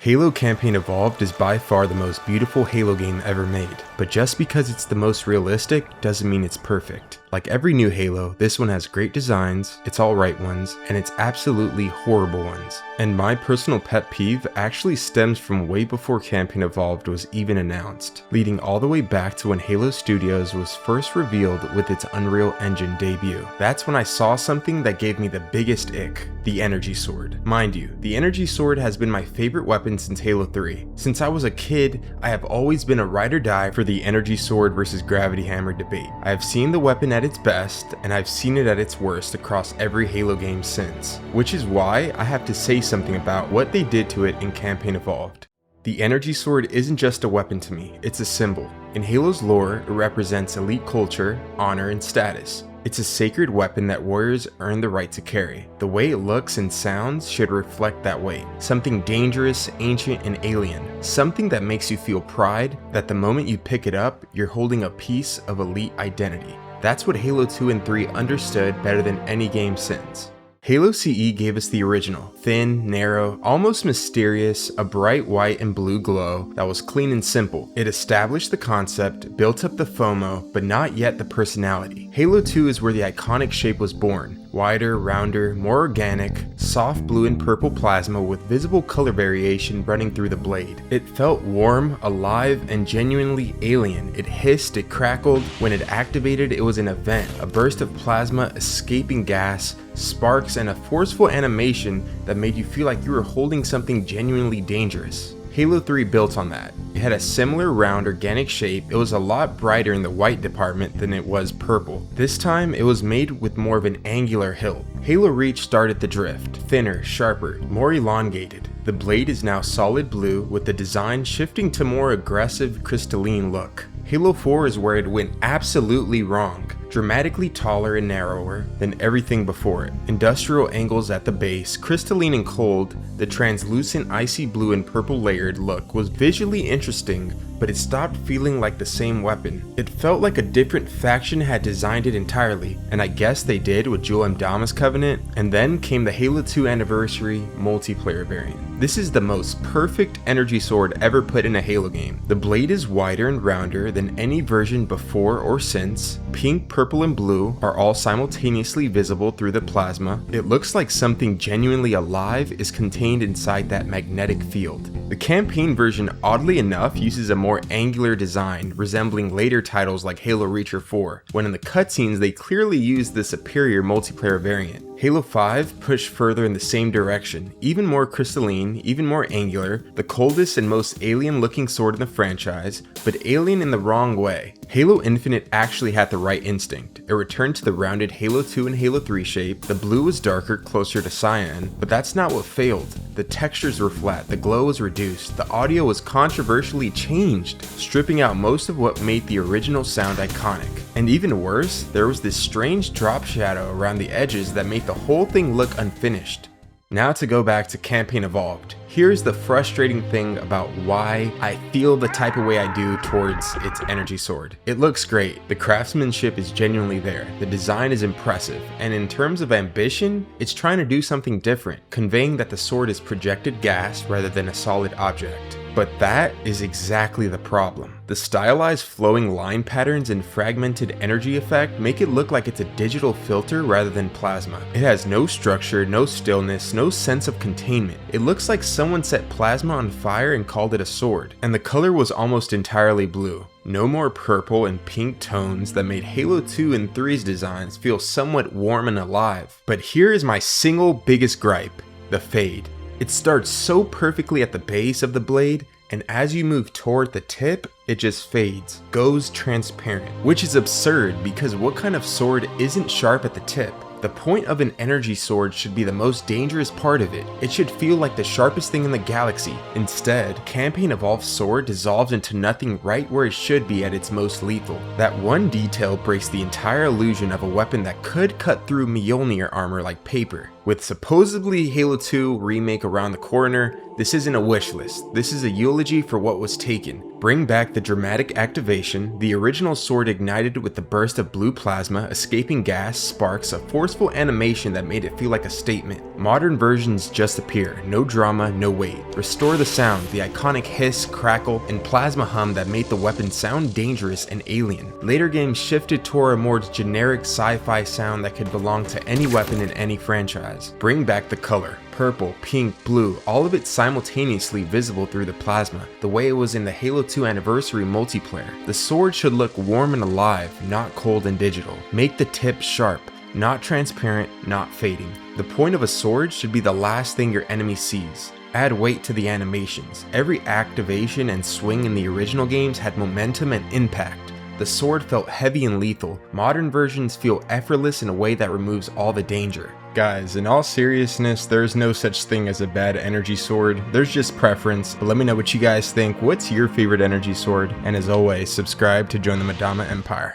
Halo Campaign Evolved is by far the most beautiful Halo game ever made, but just because it's the most realistic doesn't mean it's perfect. Like every new Halo, this one has great designs, its alright ones, and its absolutely horrible ones. And my personal pet peeve actually stems from way before Campaign Evolved was even announced, leading all the way back to when Halo Studios was first revealed with its Unreal Engine debut. That's when I saw something that gave me the biggest ick: the Energy Sword. Mind you, the Energy Sword has been my favorite weapon since Halo 3. Since I was a kid, I have always been a ride or die for the Energy Sword versus Gravity Hammer debate. I have seen the weapon at its best, and I've seen it at its worst across every Halo game since, which is why I have to say something about what they did to it in Campaign Evolved. The Energy Sword isn't just a weapon to me, it's a symbol. In Halo's lore, it represents elite culture, honor, and status. It's a sacred weapon that warriors earn the right to carry. The way it looks and sounds should reflect that weight. Something dangerous, ancient, and alien. Something that makes you feel pride, that the moment you pick it up, you're holding a piece of elite identity. That's what Halo 2 and 3 understood better than any game since. Halo CE gave us the original, thin, narrow, almost mysterious, a bright white and blue glow that was clean and simple. It established the concept, built up the FOMO, but not yet the personality. Halo 2 is where the iconic shape was born. Wider, rounder, more organic, soft blue and purple plasma with visible color variation running through the blade. It felt warm, alive, and genuinely alien. It hissed, it crackled. When it activated, it was an event, a burst of plasma, escaping gas, sparks, and a forceful animation that made you feel like you were holding something genuinely dangerous. Halo 3 built on that. It had a similar round organic shape. It was a lot brighter in the white department than it was purple. This time it was made with more of an angular hilt. Halo Reach started the drift, thinner, sharper, more elongated. The blade is now solid blue with the design shifting to more aggressive crystalline look. Halo 4 is where it went absolutely wrong. Dramatically taller and narrower than everything before it. Industrial angles at the base, crystalline and cold, the translucent icy blue and purple layered look was visually interesting, but it stopped feeling like the same weapon. It felt like a different faction had designed it entirely, and I guess they did with Jul 'Mdama's Covenant, and then came the Halo 2 Anniversary multiplayer variant. This is the most perfect energy sword ever put in a Halo game. The blade is wider and rounder than any version before or since. Pink, purple, and blue are all simultaneously visible through the plasma. It looks like something genuinely alive is contained inside that magnetic field. The campaign version, oddly enough, uses a more angular design, resembling later titles like Halo Reach or 4, when in the cutscenes they clearly use the superior multiplayer variant. Halo 5 pushed further in the same direction, even more crystalline, even more angular, the coldest and most alien looking sword in the franchise, but alien in the wrong way. Halo Infinite actually had the right instinct. It returned to the rounded Halo 2 and Halo 3 shape. The blue was darker, closer to cyan, but that's not what failed. The textures were flat, the glow was reduced, the audio was controversially changed, stripping out most of what made the original sound iconic. And even worse, there was this strange drop shadow around the edges that made the whole thing look unfinished. Now to go back to Campaign Evolved. Here's the frustrating thing about why I feel the type of way I do towards its energy sword. It looks great, the craftsmanship is genuinely there, the design is impressive, and in terms of ambition, it's trying to do something different, conveying that the sword is projected gas rather than a solid object. But that is exactly the problem. The stylized flowing line patterns and fragmented energy effect make it look like it's a digital filter rather than plasma. It has no structure, no stillness, no sense of containment. It looks like someone set plasma on fire and called it a sword. And the color was almost entirely blue. No more purple and pink tones that made Halo 2 and 3's designs feel somewhat warm and alive. But here is my single biggest gripe: the fade. It starts so perfectly at the base of the blade, and as you move toward the tip, it just fades, goes transparent. Which is absurd, because what kind of sword isn't sharp at the tip? The point of an energy sword should be the most dangerous part of it. It should feel like the sharpest thing in the galaxy. Instead, Campaign Evolved's sword dissolves into nothing right where it should be at its most lethal. That one detail breaks the entire illusion of a weapon that could cut through Mjolnir armor like paper. With supposedly Halo 2 remake around the corner, this isn't a wish list, this is a eulogy for what was taken. Bring back the dramatic activation, the original sword ignited with the burst of blue plasma, escaping gas, sparks, a forceful animation that made it feel like a statement. Modern versions just appear, no drama, no weight. Restore the sound, the iconic hiss, crackle, and plasma hum that made the weapon sound dangerous and alien. Later games shifted toward a more generic sci-fi sound that could belong to any weapon in any franchise. Bring back the color. Purple, pink, blue, all of it simultaneously visible through the plasma, the way it was in the Halo 2 Anniversary multiplayer. The sword should look warm and alive, not cold and digital. Make the tip sharp, not transparent, not fading. The point of a sword should be the last thing your enemy sees. Add weight to the animations. Every activation and swing in the original games had momentum and impact. The sword felt heavy and lethal. Modern versions feel effortless in a way that removes all the danger. Guys, in all seriousness, there's no such thing as a bad energy sword. There's just preference. But let me know what you guys think. What's your favorite energy sword? And as always, subscribe to join the Madama Empire.